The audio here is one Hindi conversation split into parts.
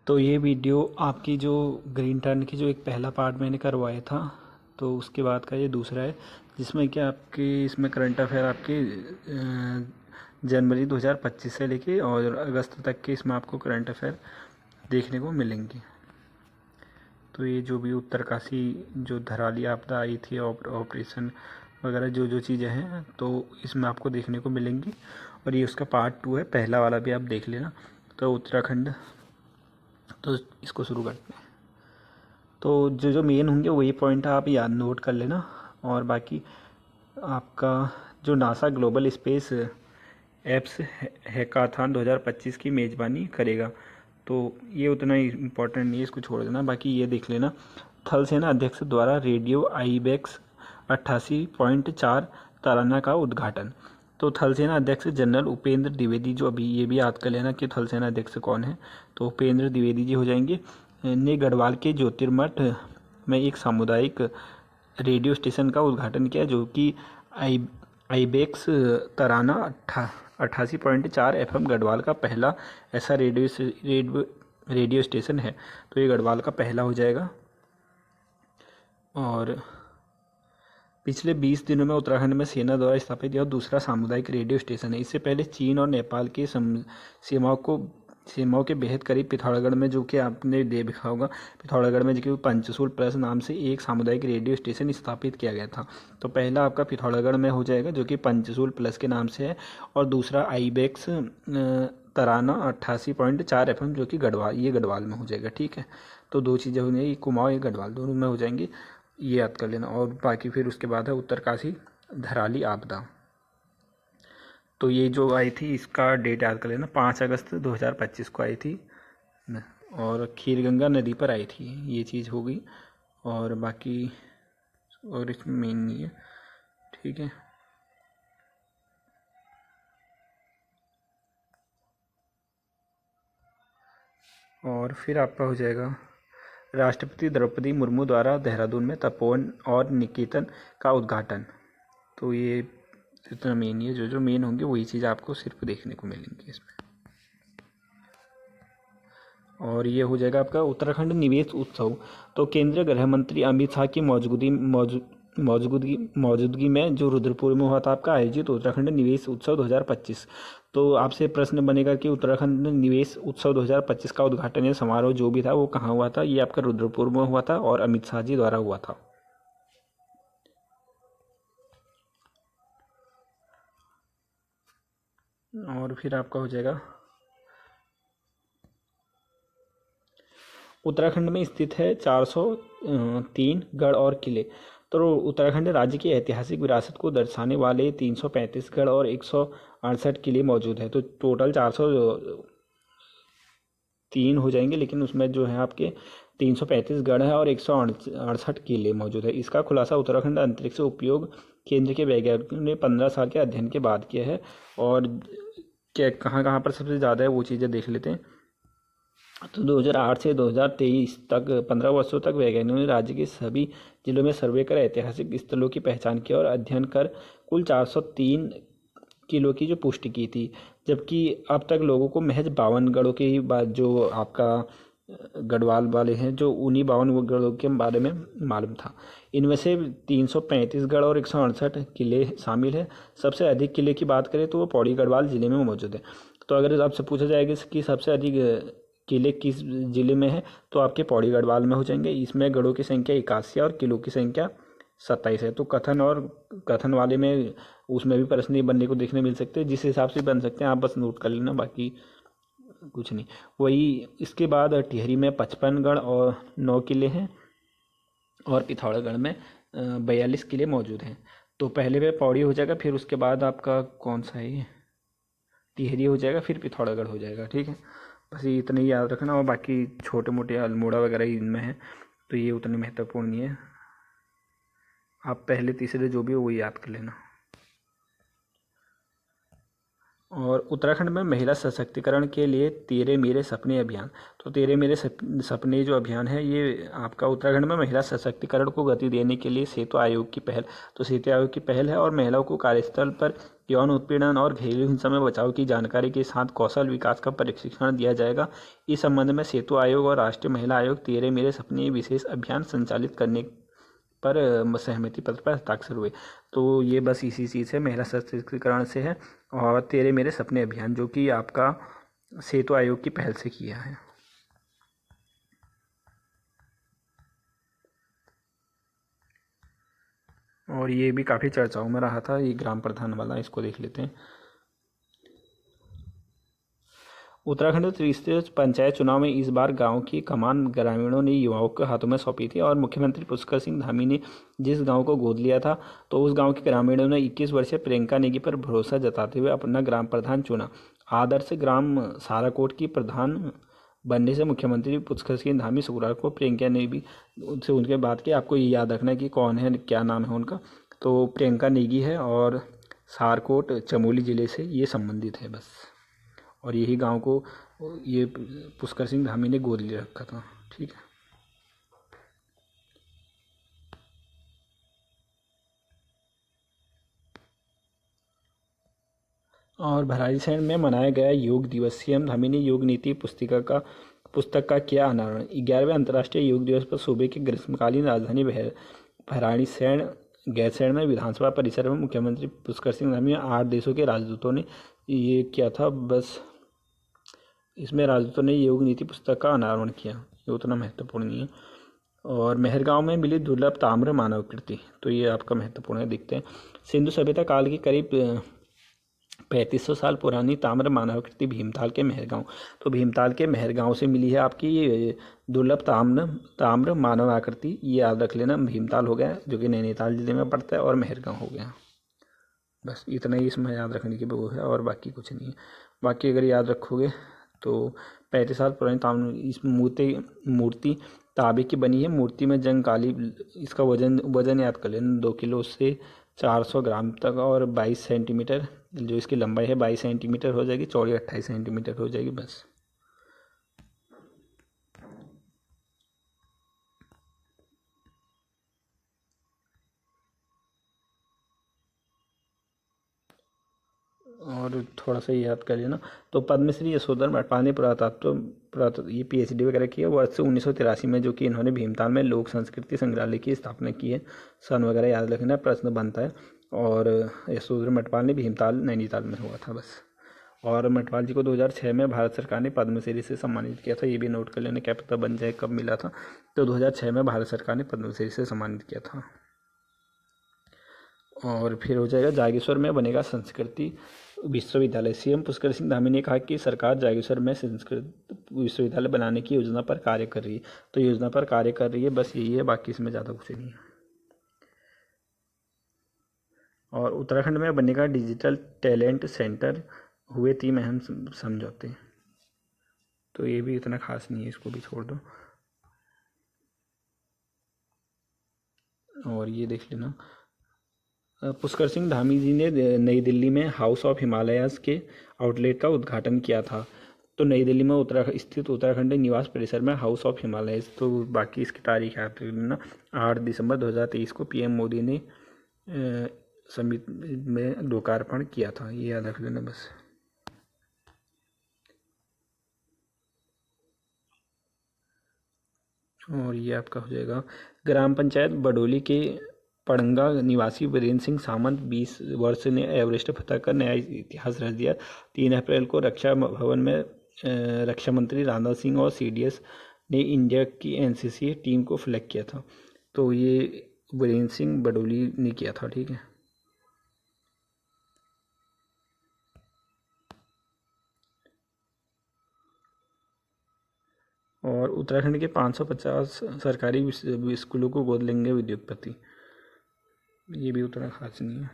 तो ये वीडियो आपकी जो ग्रीन टर्न की जो एक पहला पार्ट मैंने करवाया था, तो उसके बाद का ये दूसरा है, जिसमें कि आपकी इसमें करंट अफेयर आपकी जनवरी 2025 से लेके और अगस्त तक के इसमें आपको करंट अफेयर देखने को मिलेंगी। तो ये जो भी उत्तरकाशी जो धराली आपदा आई थी, ऑपरेशन वगैरह जो जो चीज़ें हैं, तो इसमें आपको देखने को मिलेंगी। और ये उसका पार्ट 2 है, पहला वाला भी आप देख लेना। तो उत्तराखंड, तो इसको शुरू करते हैं। तो जो जो मेन होंगे वही पॉइंट आप याद नोट कर लेना। और बाकी आपका जो NASA global space apps hackathon 2025 की मेज़बानी करेगा, तो ये उतना ही इम्पोर्टेंट नहीं है, इसको छोड़ देना। बाकी ये देख लेना, थल सेना अध्यक्ष द्वारा रेडियो आईबेक्स 88.4 तराना का उद्घाटन। तो थल सेना अध्यक्ष जनरल उपेंद्र द्विवेदी, जो अभी ये भी याद कर लेना कि थल सेना अध्यक्ष कौन है, तो उपेंद्र द्विवेदी जी हो जाएंगे, ने गढ़वाल के ज्योतिर्मठ में एक सामुदायिक रेडियो स्टेशन का उद्घाटन किया, जो कि आईबेक्स तराना 88.4 FM गढ़वाल का पहला ऐसा रेडियो स्टेशन है। तो ये गढ़वाल का पहला हो जाएगा। और पिछले 20 दिनों में उत्तराखंड में सेना द्वारा स्थापित यह दूसरा सामुदायिक रेडियो स्टेशन है। इससे पहले चीन और नेपाल की सीमाओं के बेहद करीब पिथौरागढ़ में, जो कि आपने देखा होगा, पिथौरागढ़ में जो कि पंचसूल प्लस नाम से एक सामुदायिक रेडियो स्टेशन स्थापित किया गया था। तो पहला आपका पिथौरागढ़ में हो जाएगा, जो कि पंचसूल प्लस के नाम से है, और दूसरा आईबेक्स तराना 88.4 FM, जो कि गढ़वाल में हो जाएगा। ठीक है, तो दो चीज़ें हो जाएंगी, कुमाऊँ ये गढ़वाल दोनों में हो जाएंगी, ये याद कर लेना। और बाकी फिर उसके बाद है उत्तरकाशी धराली आपदा। तो ये जो आई थी, इसका डेट याद कर लेना, 5 अगस्त 2025 को आई थी, और खीरगंगा नदी पर आई थी, ये चीज़ हो गई। और बाकी और इसमें मेन नहीं है। ठीक है, और फिर आपका हो जाएगा राष्ट्रपति द्रौपदी मुर्मू द्वारा देहरादून में तपोवन और निकेतन का उद्घाटन। तो ये इतना मेन ही है, जो जो मेन होंगे वही चीज़ आपको सिर्फ देखने को मिलेंगी इसमें। और ये हो जाएगा आपका उत्तराखंड निवेश उत्सव। तो केंद्रीय गृह मंत्री अमित शाह की मौजूदगी में जो रुद्रपुर में हुआ था आपका आयोजित उत्तराखंड निवेश उत्सव 2025। तो आपसे प्रश्न बनेगा कि उत्तराखंड निवेश उत्सव 2025 का उद्घाटन या समारोह जो भी था वो कहाँ हुआ था। ये आपका रुद्रपुर में हुआ था और अमित शाह जी द्वारा हुआ था। और फिर आपका हो जाएगा उत्तराखंड में स्थित है 403 गढ़ और किले। तो उत्तराखंड राज्य की ऐतिहासिक विरासत को दर्शाने वाले 335 गढ़ और 168 किले मौजूद है। तो टोटल 403 हो जाएंगे, लेकिन उसमें जो है आपके 335 गढ़ है और 168 किले मौजूद है। इसका खुलासा उत्तराखंड अंतरिक्ष उपयोग केंद्र के वैज्ञानिकों ने 15 साल के अध्ययन के बाद किया है। और क्या कहाँ कहाँ पर सबसे ज़्यादा है वो चीज़ें देख लेते हैं। तो 2008 से 2023 तक 15 वर्षों तक वैज्ञानिकों ने राज्य के सभी जिलों में सर्वे कर ऐतिहासिक स्थलों की पहचान की और अध्ययन कर कुल 403 किलो की जो पुष्टि की थी। जबकि अब तक लोगों को महज 52 गढ़ों की ही बात, जो आपका गढ़वाल वाले हैं, जो उन्हीं 52 गढ़ों के बारे में मालूम था। इनमें से 335 गढ़ और 168 किले शामिल है। सबसे अधिक किले की बात करें तो वो पौड़ी गढ़वाल ज़िले में मौजूद है। तो अगर आपसे पूछा जाएगा कि सबसे अधिक किले किस ज़िले में है, तो आपके पौड़ी गढ़वाल में हो जाएंगे। इसमें गढ़ों की संख्या 81 और किलों की संख्या 27 है। तो कथन वाले में उसमें भी प्रश्न बनने को देखने मिल सकते हैं, जिस हिसाब से बन सकते हैं आप बस नोट कर लेना, बाकी कुछ नहीं। वही इसके बाद टिहरी में 55 गढ़ और 9 किले हैं, और पिथौरागढ़ में 42 किले मौजूद हैं। तो पहले पे पौड़ी हो जाएगा, फिर उसके बाद आपका कौन सा है, टिहरी हो जाएगा, फिर पिथौरागढ़ हो जाएगा। ठीक है, बस ये इतना ही याद रखना। और बाकी छोटे मोटे अल्मोड़ा वगैरह इनमें है, तो ये उतने महत्वपूर्ण नहीं है। आप पहले तीसरे जो भी हो वही याद कर लेना। और उत्तराखंड में महिला सशक्तिकरण के लिए तेरे मेरे सपने अभियान। तो तेरे मेरे सपने जो अभियान है ये आपका उत्तराखंड में महिला सशक्तिकरण को गति देने के लिए सेतु आयोग की पहल, तो सेतु आयोग की पहल है। और महिलाओं को कार्यस्थल पर यौन उत्पीड़न और घरेलू हिंसा में बचाव की जानकारी के साथ कौशल विकास का प्रशिक्षण दिया जाएगा। इस संबंध में सेतु आयोग और राष्ट्रीय महिला आयोग तेरे मेरे सपने विशेष अभियान संचालित करने पर सहमति पत्र पर हस्ताक्षर हुए। तो ये बस इसी चीज़ से महिला सशक्तिकरण से है। और तेरे मेरे सपने अभियान जो कि आपका सेतु आयोग की पहल से किया है। और ये भी काफ़ी चर्चाओं में रहा था, ये ग्राम प्रधान वाला, इसको देख लेते हैं। उत्तराखंड त्रिस्तरीय पंचायत चुनाव में इस बार गांव की कमान ग्रामीणों ने युवाओं के हाथों में सौंपी थी। और मुख्यमंत्री पुष्कर सिंह धामी ने जिस गांव को गोद लिया था, तो उस गांव के ग्रामीणों ने 21 वर्षीय प्रियंका नेगी पर भरोसा जताते हुए अपना ग्राम प्रधान चुना। आदर्श ग्राम साराकोट की प्रधान बनने से मुख्यमंत्री पुष्कर सिंह धामी शुक्रवार को प्रियंका नेगी से उनके बात की। आपको ये याद रखना है कि कौन है, क्या नाम है उनका। तो प्रियंका नेगी है और सारकोट चमोली ज़िले से ये संबंधित है बस। और यही गांव को ये पुष्कर सिंह धामी ने गोद ले रखा था। ठीक है। और भराड़ीसैंण में मनाया गया योग दिवस। सीएम धामी ने योग नीति पुस्तक का किया अनावरण। 11वें अंतर्राष्ट्रीय योग दिवस पर सूबे की ग्रीष्मकालीन राजधानी भराड़ीसैंण गैरसैंण में विधानसभा परिसर में मुख्यमंत्री पुष्कर सिंह धामी 8 देशों के राजदूतों ने ये किया था। बस इसमें राजदूतों ने योग नीति पुस्तक का अनावरण किया, ये उतना महत्वपूर्ण नहीं है। और मेहरगांव में मिली दुर्लभ ताम्र मानवाकृति, तो ये आपका महत्वपूर्ण है, देखते हैं। सिंधु सभ्यता काल की करीब 3500 साल पुरानी ताम्र मानवाकृति भीमताल के मेहरगांव, तो भीमताल के मेहरगांव से मिली है आपकी ये दुर्लभ ताम्र मानवाकृति। ये याद रख लेना, भीमताल हो गया जो कि नैनीताल जिले में पड़ता है, और मेहरगांव हो गया। बस इतना ही इसमें याद रखने की वो है, और बाकी कुछ नहीं है। बाकी अगर याद रखोगे तो 35 साल पुरानी ताम्र इस मूर्ति तांबे की बनी है। मूर्ति में जंग काली, इसका वजन याद कर लेना, 2 किलो से 400 ग्राम तक। और 22 सेंटीमीटर जो इसकी लंबाई है 22 सेंटीमीटर हो जाएगी, चौड़ी 28 सेंटीमीटर हो जाएगी बस। और थोड़ा सा याद कर लेना। तो पद्मश्री यशोधर मटवाल ने पुरातत्व ये पीएचडी वगैरह की है वर्ष 1983 में, जो कि इन्होंने भीमताल में लोक संस्कृति संग्रहालय की स्थापना की है। सन वगैरह याद रखना, प्रश्न बनता है। और यशोधर मटवाल ने भीमताल नैनीताल में हुआ था बस। और मटवाल जी को 2006 में भारत सरकार ने पद्मश्री से सम्मानित किया था, ये भी नोट कर लेना, क्या पता बन जाए कब मिला था। तो 2006 में भारत सरकार ने पद्मश्री से सम्मानित किया था। और फिर हो जाएगा जागेश्वर में बनेगा संस्कृति विश्वविद्यालय। सीएम पुष्कर सिंह धामी ने कहा कि सरकार जागेश्वर में संस्कृत विश्वविद्यालय बनाने की योजना पर कार्य कर रही है। तो योजना पर कार्य कर रही है, बस यही है, बाकी इसमें ज़्यादा कुछ नहीं है। और उत्तराखंड में बनेगा डिजिटल टैलेंट सेंटर, हुए 3 अहम समझौते। तो ये भी इतना खास नहीं है, इसको भी छोड़ दो। और ये देख लेना, पुष्कर सिंह धामी जी ने नई दिल्ली में हाउस ऑफ हिमालयाज़ के आउटलेट का उद्घाटन किया था। तो नई दिल्ली में स्थित उत्तराखंड निवास परिसर में हाउस ऑफ हिमालयाज़, तो बाकी इसकी तारीख याद रख लेना, 8 दिसंबर 2023 को पीएम मोदी ने समिति में लोकार्पण किया था, ये याद रख लेना बस। और ये आपका हो जाएगा ग्राम पंचायत बडोली के पड़ंगा निवासी वीरेंद्र सिंह सामंत 20 वर्ष ने एवरेस्ट फतह कर नया इतिहास रच दिया। 3 अप्रैल को रक्षा भवन में रक्षा मंत्री राजनाथ सिंह और सीडीएस ने इंडिया की एनसीसी टीम को फ्लैग किया था। तो ये वीरेंद्र सिंह बडोली ने किया था। ठीक है। और उत्तराखंड के 550 सरकारी स्कूलों को गोद लेंगे उद्योगपति, ये भी उतना खास नहीं है।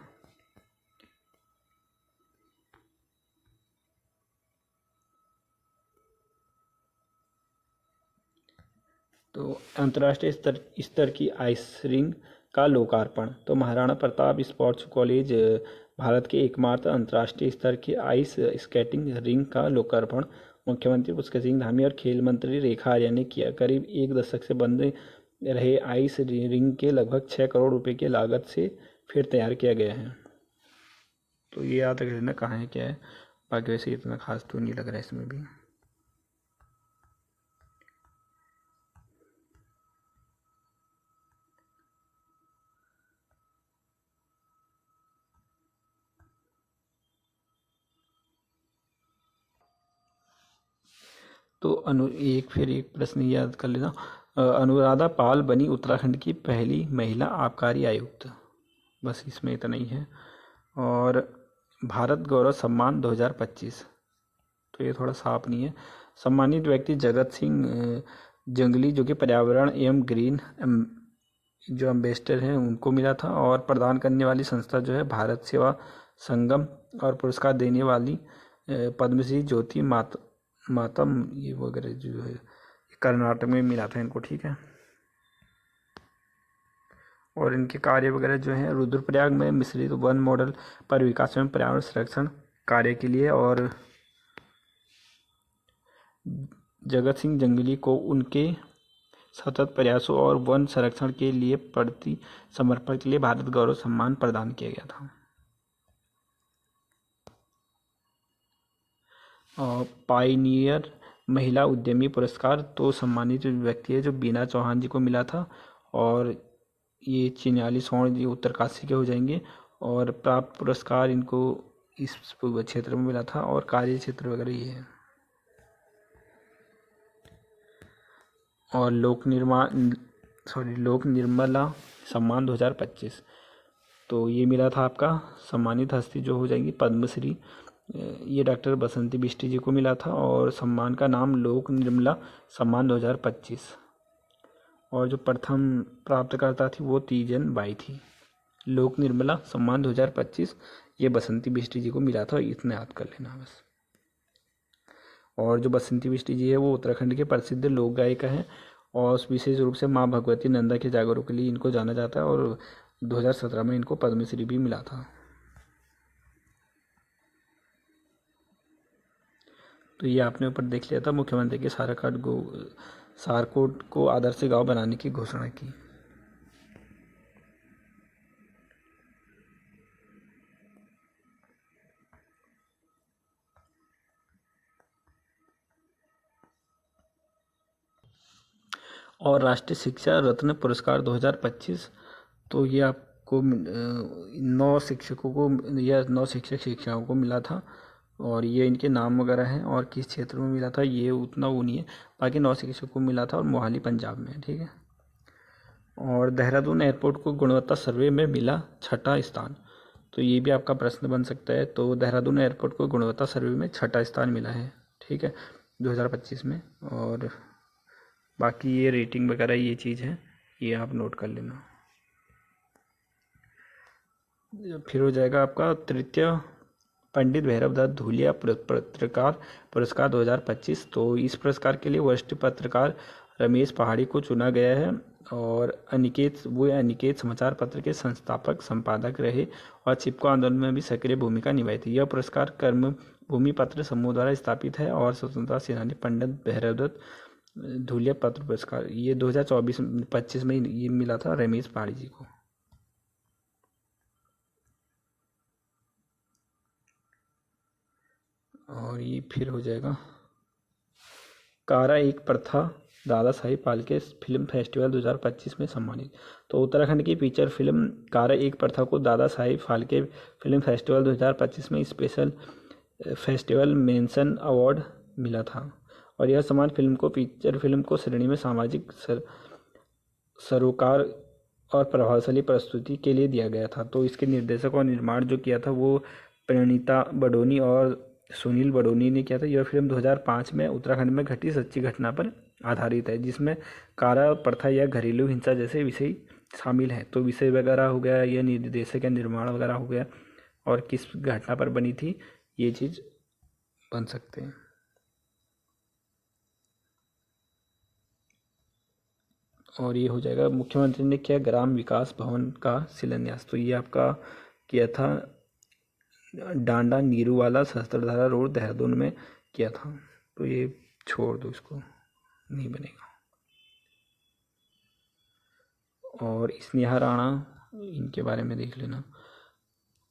तो अंतर्राष्ट्रीय स्तर की आइस रिंग का लोकार्पण। तो महाराणा प्रताप स्पोर्ट्स कॉलेज भारत के एकमात्र अंतर्राष्ट्रीय स्तर की आइस स्केटिंग रिंग का लोकार्पण मुख्यमंत्री पुष्कर सिंह धामी और खेल मंत्री रेखा आर्या ने किया। करीब एक दशक से बंद रहे आइस रिंग के लगभग 6 करोड़ रुपए की लागत से फिर तैयार किया गया है। तो ये याद रख लेना कहाँ है क्या है। बाकी वैसे इतना खास तो नहीं लग रहा है इसमें भी। तो फिर एक प्रश्न याद कर लेना। अनुराधा पाल बनी उत्तराखंड की पहली महिला आबकारी आयुक्त। बस इसमें इतना ही है। और भारत गौरव सम्मान 2025, तो ये थोड़ा साफ नहीं है। सम्मानित व्यक्ति जगत सिंह जंगली, जो कि पर्यावरण एवं ग्रीन जो एम्बेसडर हैं उनको मिला था। और प्रदान करने वाली संस्था जो है भारत सेवा संगम, और पुरस्कार देने वाली पद्मश्री ज्योति मातम ये वगैरह जो है कर्नाटक में मिला था इनको। ठीक है। और इनके कार्य वगैरह जो है रुद्रप्रयाग में मिश्रित वन मॉडल पर विकास एवं पर्यावरण संरक्षण कार्य के लिए, और जगत सिंह जंगली को उनके सतत प्रयासों और वन संरक्षण के लिए प्रति समर्पण के लिए भारत गौरव सम्मान प्रदान किया गया था। और पाइनियर महिला उद्यमी पुरस्कार तो सम्मानित व्यक्ति है जो बीना चौहान जी को मिला था, और ये 44 स्वर्ण जी उत्तरकाशी के हो जाएंगे। और प्राप्त पुरस्कार इनको इस क्षेत्र में मिला था, और कार्य क्षेत्र वगैरह ये है। और लोक निर्मला सम्मान 2025, तो ये मिला था आपका सम्मानित हस्ती जो हो जाएंगी पद्मश्री, ये डॉक्टर बसंती बिष्ट जी को मिला था। और सम्मान का नाम लोक निर्मला सम्मान 2025। और जो प्रथम प्राप्तकर्ता थी वो तीजन बाई थी। लोक निर्मला सम्मान 2025 ये बसंती बिष्ट जी को मिला था, इतना याद कर लेना बस। और जो बसंती बिष्ट जी है वो उत्तराखंड के प्रसिद्ध लोक गायिका हैं, और विशेष रूप से माँ भगवती नंदा के जागरों के लिए इनको जाना जाता है। और 2017 में इनको पद्मश्री भी मिला था। तो ये आपने ऊपर देख लिया था मुख्यमंत्री के सारकोट को आदर्श गांव बनाने की घोषणा की। और राष्ट्रीय शिक्षा रत्न पुरस्कार 2025, तो ये आपको 9 शिक्षकों को या 9 शिक्षाओं को मिला था। और ये इनके नाम वगैरह हैं, और किस क्षेत्र में मिला था ये उतना वो नहीं है। बाकी 9 शिक्षकों को मिला था, और मोहाली पंजाब में। ठीक है। और देहरादून एयरपोर्ट को गुणवत्ता सर्वे में मिला 6ठा स्थान, तो ये भी आपका प्रश्न बन सकता है। तो देहरादून एयरपोर्ट को गुणवत्ता सर्वे में 6ठा स्थान मिला है। ठीक है, 2025 में। और बाकी ये रेटिंग वगैरह ये चीज़ है, ये आप नोट कर लेना। फिर हो जाएगा आपका तृतीय पंडित भैरव दत्त धूलिया पत्रकार पुरस्कार 2025। तो इस पुरस्कार के लिए वरिष्ठ पत्रकार रमेश पहाड़ी को चुना गया है। और अनिकेत समाचार पत्र के संस्थापक संपादक रहे, और चिपको आंदोलन में भी सक्रिय भूमिका निभाई थी। यह पुरस्कार कर्मभूमि पत्र समूह द्वारा स्थापित है, और स्वतंत्रता सेनानी पंडित भैरव दत्त धूलिया पत्र पुरस्कार ये 2024-25 में ये मिला था रमेश पहाड़ी जी को। और ये फिर हो जाएगा कारा एक प्रथा दादा साहिब फाल्के फिल्म फेस्टिवल 2025 में सम्मानित। तो उत्तराखंड की फीचर फिल्म कारा एक प्रथा को दादा साहिब फाल्के फिल्म फेस्टिवल 2025 में स्पेशल फेस्टिवल मेंशन अवार्ड मिला था। और यह सम्मान फिल्म को फीचर फिल्म को श्रेणी में सामाजिक सरोकार और प्रभावशाली प्रस्तुति के लिए दिया गया था। तो इसके निर्देशक और निर्माण जो किया था वो प्रणीता बडोनी और सुनील बडोनी ने किया था। यह फिल्म 2005 में उत्तराखंड में घटी सच्ची घटना पर आधारित है, जिसमें कारा प्रथा या घरेलू हिंसा जैसे विषय शामिल हैं। तो विषय वगैरह हो गया, या निर्देशक या निर्माण वगैरह हो गया, और किस घटना पर बनी थी ये चीज़ बन सकते हैं। और ये हो जाएगा मुख्यमंत्री ने किया ग्राम विकास भवन का शिलान्यास। तो ये आपका किया था डांडा नीरूवाला सहस्त्रधारा रोड देहरादून में किया था। तो ये छोड़ दो, इसको नहीं बनेगा। और स्नेहा राणा, इनके बारे में देख लेना।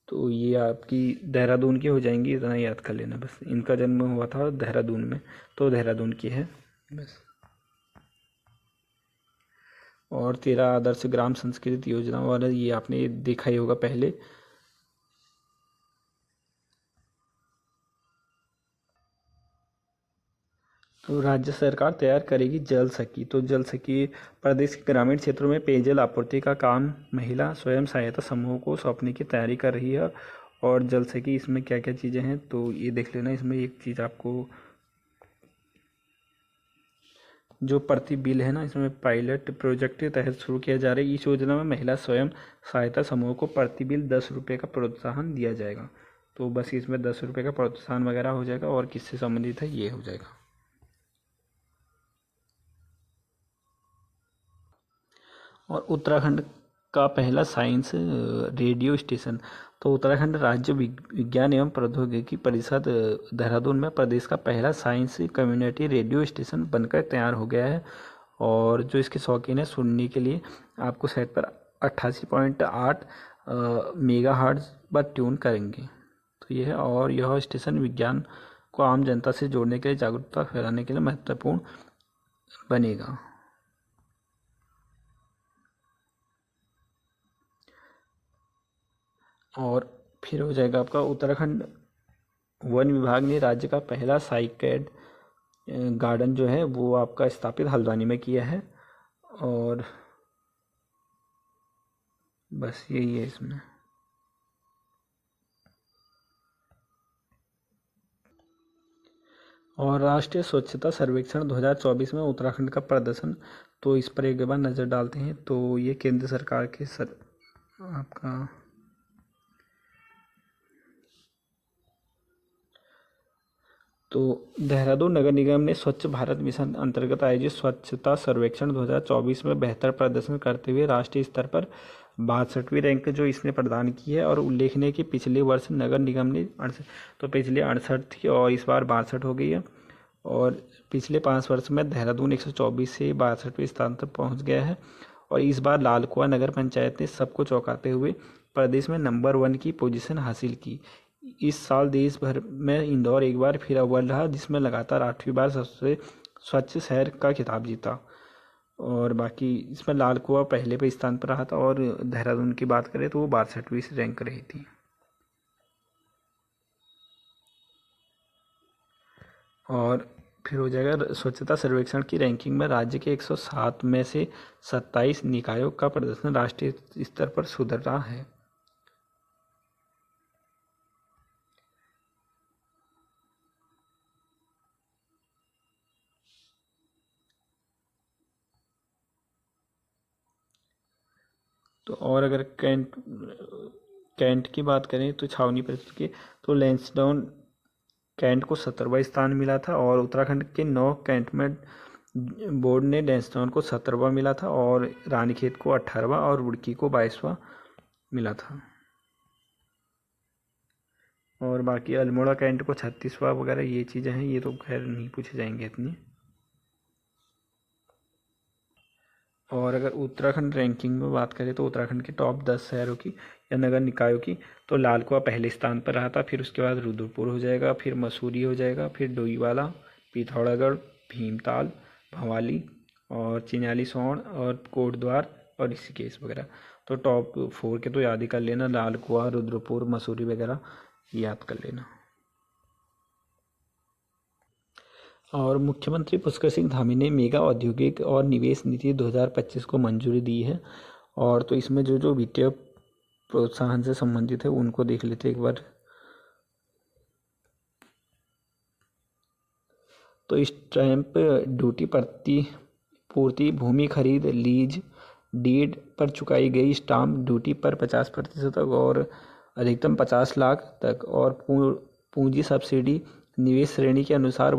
तो ये आपकी देहरादून की हो जाएंगी, इतना याद कर लेना बस। इनका जन्म हुआ था देहरादून में, तो देहरादून की है बस। और 13 आदर्श ग्राम संस्कृति योजना वाला ये आपने देखा ही होगा पहले। तो राज्य सरकार तैयार करेगी जल सखी। तो जल सखी प्रदेश के ग्रामीण क्षेत्रों में पेयजल आपूर्ति का काम महिला स्वयं सहायता समूह को सौंपने की तैयारी कर रही है। और जल सखी इसमें क्या क्या चीज़ें हैं तो ये देख लेना। इसमें एक चीज़ आपको, जो प्रति बिल है ना, इसमें पायलट प्रोजेक्ट के तहत शुरू किया जा रहा है। इस योजना में महिला स्वयं सहायता समूह को प्रति बिल 10 रुपये का प्रोत्साहन दिया जाएगा। तो बस इसमें 10 रुपये का प्रोत्साहन वगैरह हो जाएगा। और किससे संबंधित है ये हो जाएगा। और उत्तराखंड का पहला साइंस रेडियो स्टेशन। तो उत्तराखंड राज्य विज्ञान एवं प्रौद्योगिकी परिषद देहरादून में प्रदेश का पहला साइंस कम्युनिटी रेडियो स्टेशन बनकर तैयार हो गया है। और जो इसके शौकीन है सुनने के लिए, आपको सेट पर 88.8 मेगाहर्ट्ज पर ट्यून करेंगे। तो यह है। और यह स्टेशन विज्ञान को आम जनता से जोड़ने के लिए, जागरूकता फैलाने के लिए महत्वपूर्ण बनेगा। और फिर हो जाएगा आपका उत्तराखंड वन विभाग ने राज्य का पहला साइकेड गार्डन जो है वो आपका स्थापित हल्द्वानी में किया है। और बस यही है इसमें। और राष्ट्रीय स्वच्छता सर्वेक्षण 2024 में उत्तराखंड का प्रदर्शन। तो इस पर एक बार नज़र डालते हैं। तो ये केंद्र सरकार के आपका तो देहरादून नगर निगम ने स्वच्छ भारत मिशन अंतर्गत आयोजित स्वच्छता सर्वेक्षण 2024 में बेहतर प्रदर्शन करते हुए राष्ट्रीय स्तर पर 62वीं रैंक जो इसने प्रदान की है। और उल्लेखनीय है कि पिछले वर्ष नगर निगम ने तो पिछले 68 थी और इस बार 62 हो गई है। और पिछले 5 वर्ष में देहरादून 124 से 62वें स्थान तक पहुँच गया है। और इस बार लालकुआं नगर पंचायत ने सबको चौंकाते हुए प्रदेश में नंबर 1 की पोजीशन हासिल की। इस साल देश भर में इंदौर एक बार फिर अव्वल रहा, जिसमें लगातार 8वीं बार सबसे स्वच्छ शहर का खिताब जीता। और बाकी इसमें लालकुआं पहले पे स्थान पर रहा था। और देहरादून की बात करें तो वो 62वीं रैंक रही थी। और फिर हो जाएगा स्वच्छता सर्वेक्षण की रैंकिंग में राज्य के 107 में से 27 निकायों का प्रदर्शन राष्ट्रीय स्तर पर सुधर रहा है। तो और अगर कैंट की बात करें तो छावनी परिषद की, तो लैंसडाउन कैंट को 17वां स्थान मिला था। और उत्तराखंड के 9 कैंटमेंट बोर्ड ने लैंसडाउन को 17वां मिला था। और रानीखेत को 18वां और रुड़की को 22वां मिला था। और बाकी अल्मोड़ा कैंट को 36वां वगैरह ये चीज़ें हैं, ये तो खैर नहीं पूछे जाएंगे इतनी। और अगर उत्तराखंड रैंकिंग में बात करें तो उत्तराखंड के टॉप 10 शहरों की या नगर निकायों की, तो लालकुआं पहले स्थान पर रहा था। फिर उसके बाद रुद्रपुर हो जाएगा, फिर मसूरी हो जाएगा, फिर डोईवाला, पिथौरागढ़, भीमताल, भवाली और चिन्यालीसौड़ और कोटद्वार और ऋषिकेश वगैरह। तो टॉप 4 के तो याद ही कर लेना, लालकुआं, रुद्रपुर, मसूरी वगैरह याद कर लेना। और मुख्यमंत्री पुष्कर सिंह धामी ने मेगा औद्योगिक और निवेश नीति 2025 को मंजूरी दी है। और तो इसमें जो जो वित्तीय प्रोत्साहन से संबंधित है उनको देख लेते एक बार। तो स्टैंप ड्यूटी पूर्ति, भूमि खरीद, लीज डीड पर चुकाई गई स्टाम्प ड्यूटी पर 50% तक और अधिकतम 50 लाख तक। और पूंजी सब्सिडी निवेश श्रेणी के अनुसार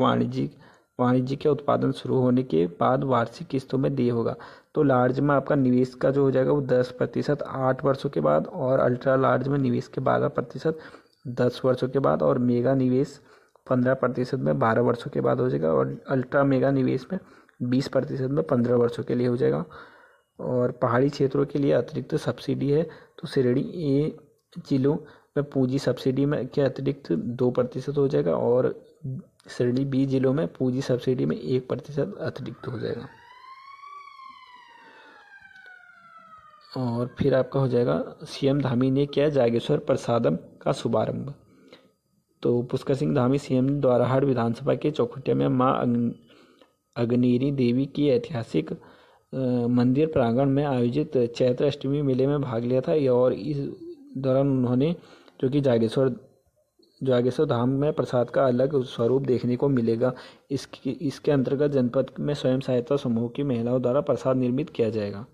वाणिज्य के उत्पादन शुरू होने के बाद वार्षिक किस्तों में देय होगा। तो लार्ज में आपका निवेश का जो हो जाएगा वो 10% 8 वर्षों के बाद। और अल्ट्रा लार्ज में निवेश के 12% 10 वर्षों के बाद, और मेगा निवेश 15% में 12 वर्षों के बाद हो जाएगा, और अल्ट्रा मेगा निवेश में 20% में 15 वर्षों के लिए हो जाएगा। और पहाड़ी क्षेत्रों के लिए अतिरिक्त सब्सिडी है, तो श्रेणी ए जिलों में पूंजी सब्सिडी में के अतिरिक्त 2% हो जाएगा, और श्रेणी बी जिलों में पूंजी सब्सिडी में 1% अतिरिक्त हो जाएगा। और फिर आपका हो जाएगा सीएम धामी ने किया जागेश्वर प्रसादम का शुभारंभ। तो पुष्कर सिंह धामी सीएम द्वारा हर विधानसभा के चौखुटिया में माँ अग्निरी देवी की ऐतिहासिक मंदिर प्रांगण में आयोजित चैत्र अष्टमी मेले में भाग लिया था। और इस दौरान उन्होंने जो कि जागेश्वर धाम में प्रसाद का अलग स्वरूप देखने को मिलेगा। इसके अंतर्गत जनपद में स्वयं सहायता समूह की महिलाओं द्वारा प्रसाद निर्मित किया जाएगा।